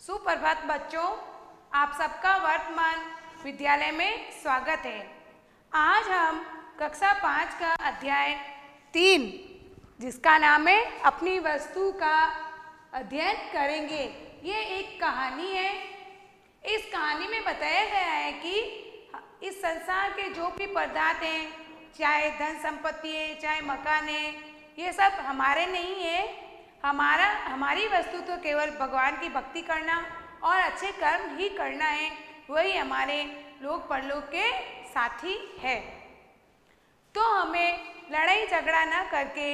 सुप्रभात बच्चों, आप सबका वर्तमान विद्यालय में स्वागत है। आज हम कक्षा 5 का अध्याय 3 जिसका नाम है अपनी वस्तु का अध्ययन करेंगे। ये एक कहानी है। इस कहानी में बताया गया है कि इस संसार के जो भी पदार्थ हैं, चाहे धन संपत्ति है, चाहे मकान है, ये सब हमारे नहीं है। हमारी वस्तु तो केवल भगवान की भक्ति करना और अच्छे कर्म ही करना है। वही हमारे लोक परलोक के साथी है। तो हमें लड़ाई झगड़ा न करके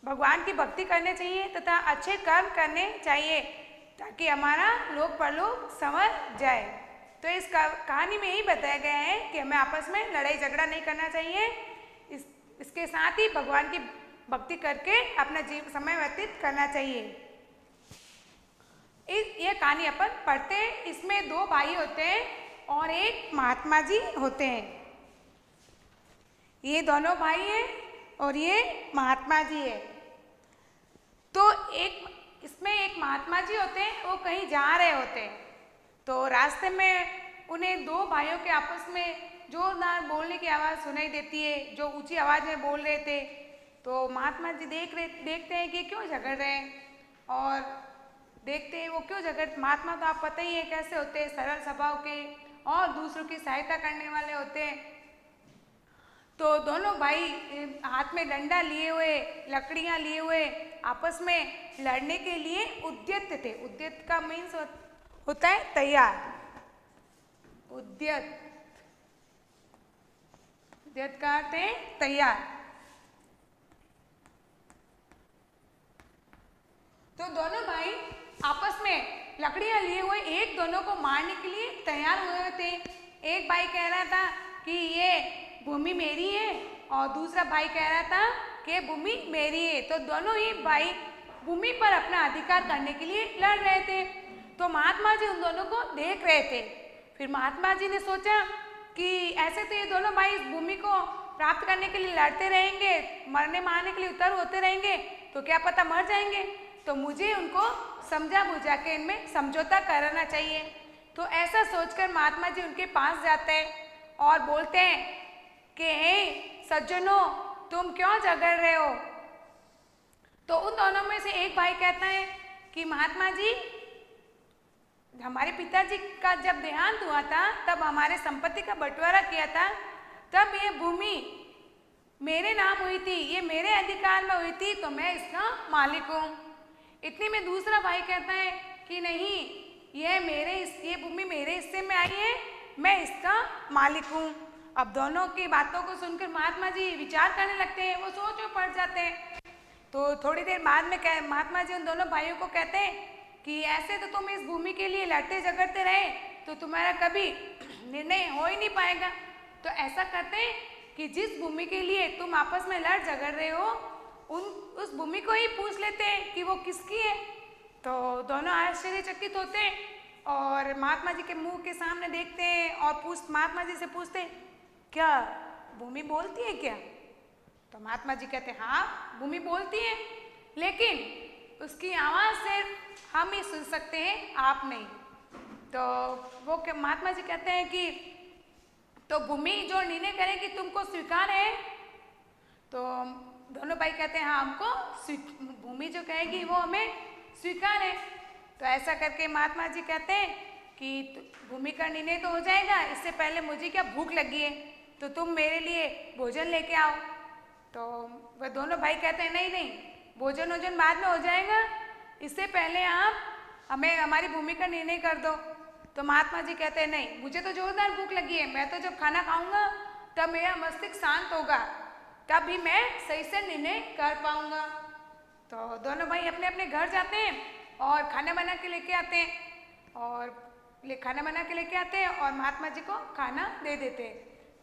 भगवान की भक्ति करनी चाहिए तथा अच्छे कर्म करने चाहिए ताकि हमारा लोक परलोक संवर जाए। तो इस कहानी में ही बताया गया है कि हमें आपस में लड़ाई झगड़ा नहीं करना चाहिए। इसके साथ ही भगवान की भक्ति करके अपना समय व्यतीत करना चाहिए। ये कहानी अपन पढ़ते हैं। इसमें दो भाई होते हैं और एक महात्मा जी होते हैं। ये दोनों भाई हैं और ये महात्मा जी है। तो इसमें एक महात्मा जी होते हैं, वो कहीं जा रहे होते हैं। तो रास्ते में उन्हें दो भाइयों के आपस में जोरदार बोलने की आवाज़ सुनाई देती है, जो ऊंची आवाज़ में बोल रहे थे। तो महात्मा जी देखते हैं कि क्यों झगड़ रहे हैं और देखते हैं वो क्यों झगड़। महात्मा तो आप पता ही है कैसे होते हैं, सरल स्वभाव के और दूसरों की सहायता करने वाले होते हैं। तो दोनों भाई हाथ में डंडा लिए हुए, लकड़ियाँ लिए हुए आपस में लड़ने के लिए उद्यत थे। उद्यत का मीन्स होता है तैयार। उद्यत का अर्थ है तैयार। तो दोनों भाई आपस में लकड़ियां लिए हुए एक दोनों को मारने के लिए तैयार हुए थे। एक भाई कह रहा था कि ये भूमि मेरी है और दूसरा भाई कह रहा था कि भूमि मेरी है। तो दोनों ही भाई भूमि पर अपना अधिकार करने के लिए लड़ रहे थे। तो महात्मा जी उन दोनों को देख रहे थे। फिर महात्मा जी ने सोचा कि ऐसे तो ये दोनों भाई इस भूमि को प्राप्त करने के लिए लड़ते रहेंगे, मरने मारने के लिए उतर होते रहेंगे, तो क्या पता मर जाएंगे। तो मुझे उनको समझा बुझा के इनमें समझौता कराना चाहिए। तो ऐसा सोचकर महात्मा जी उनके पास जाते हैं और बोलते हैं कि हे सज्जनों, तुम क्यों झगड़ रहे हो। तो उन दोनों में से एक भाई कहता है कि महात्मा जी, हमारे पिताजी का जब देहांत हुआ था तब हमारे संपत्ति का बंटवारा किया था, तब ये भूमि मेरे नाम हुई थी, ये मेरे अधिकार में हुई थी, तो मैं इसका मालिक हूँ। इतने में दूसरा भाई कहता है कि नहीं, ये भूमि मेरे हिस्से में आई है, मैं इसका मालिक हूँ। अब दोनों की बातों को सुनकर महात्मा जी विचार करने लगते हैं, वो सोच में पड़ जाते हैं। तो थोड़ी देर बाद में महात्मा जी उन दोनों भाइयों को कहते हैं कि ऐसे तो तुम इस भूमि के लिए लड़ते झगड़ते रहे तो तुम्हारा कभी निर्णय हो ही नहीं पाएगा। तो ऐसा करते हैं कि जिस भूमि के लिए तुम आपस में लड़ झगड़ रहे हो उस भूमि को ही पूछ लेते हैं कि वो किसकी है। तो दोनों आश्चर्यचकित होते हैं और महात्मा जी के मुंह के सामने देखते हैं और महात्मा जी से पूछते हैं, क्या भूमि बोलती है क्या। तो महात्मा जी कहते हैं, हाँ भूमि बोलती है, लेकिन उसकी आवाज़ सिर्फ हम ही सुन सकते हैं, आप नहीं। तो वो महात्मा जी कहते हैं कि तो भूमि जो निर्णय करेगी तुमको स्वीकार है। तो दोनों भाई कहते हैं, हाँ हमको भूमि जो कहेगी वो हमें स्वीकार है। तो ऐसा करके महात्मा जी कहते हैं कि भूमि का निर्णय तो हो जाएगा, इससे पहले मुझे क्या भूख लगी है, तो तुम मेरे लिए भोजन लेके आओ। तो वह दोनों भाई कहते हैं, नहीं नहीं, भोजन वोजन बाद में हो जाएगा, इससे पहले आप हमें हमारी भूमि का निर्णय कर दो। तो महात्मा जी कहते हैं, नहीं, मुझे तो जोरदार भूख लगी है, मैं तो जब खाना खाऊंगा तब मेरा मस्तिष्क शांत होगा, तभी मैं सही से निर्णय कर पाऊंगा। तो दोनों भाई अपने अपने घर जाते हैं और खाना बना के लेके आते हैं और महात्मा जी को खाना दे देते हैं।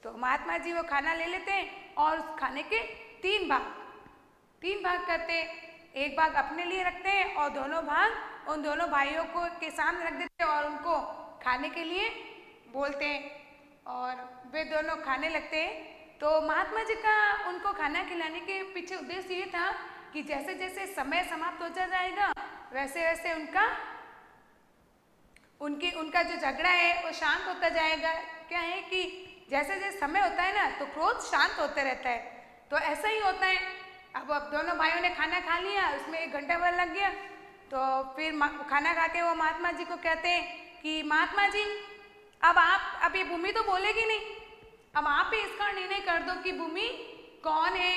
तो महात्मा जी वो खाना ले लेते हैं और उस खाने के तीन भाग करते हैं। एक भाग अपने लिए रखते हैं और दोनों भाग उन दोनों भाइयों को के सामने रख देते हैं और उनको खाने के लिए बोलते हैं और वे दोनों खाने लगते हैं। तो महात्मा जी का उनको खाना खिलाने के पीछे उद्देश्य ये था कि जैसे जैसे समय समाप्त होता जाएगा वैसे वैसे उनका उनका जो झगड़ा है वो शांत होता जाएगा। क्या है कि जैसे जैसे समय होता है ना तो क्रोध शांत होते रहता है, तो ऐसा ही होता है। अब दोनों भाइयों ने खाना खा लिया, उसमें 1 घंटा भर लग गया, तो फिर खाना खा के वो महात्मा जी को कहते हैं कि महात्मा जी अब ये भूमि तो बोलेगी नहीं, अब आप ही इसका निर्णय कर दो कि भूमि कौन है,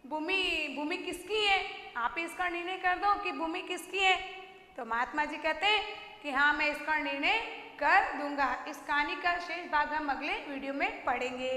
भूमि किसकी है, आप ही इसका निर्णय कर दो कि भूमि किसकी है। तो महात्मा जी कहते हैं कि हाँ मैं इसका निर्णय कर दूंगा। इस कहानी का शेष भाग हम अगले वीडियो में पढ़ेंगे।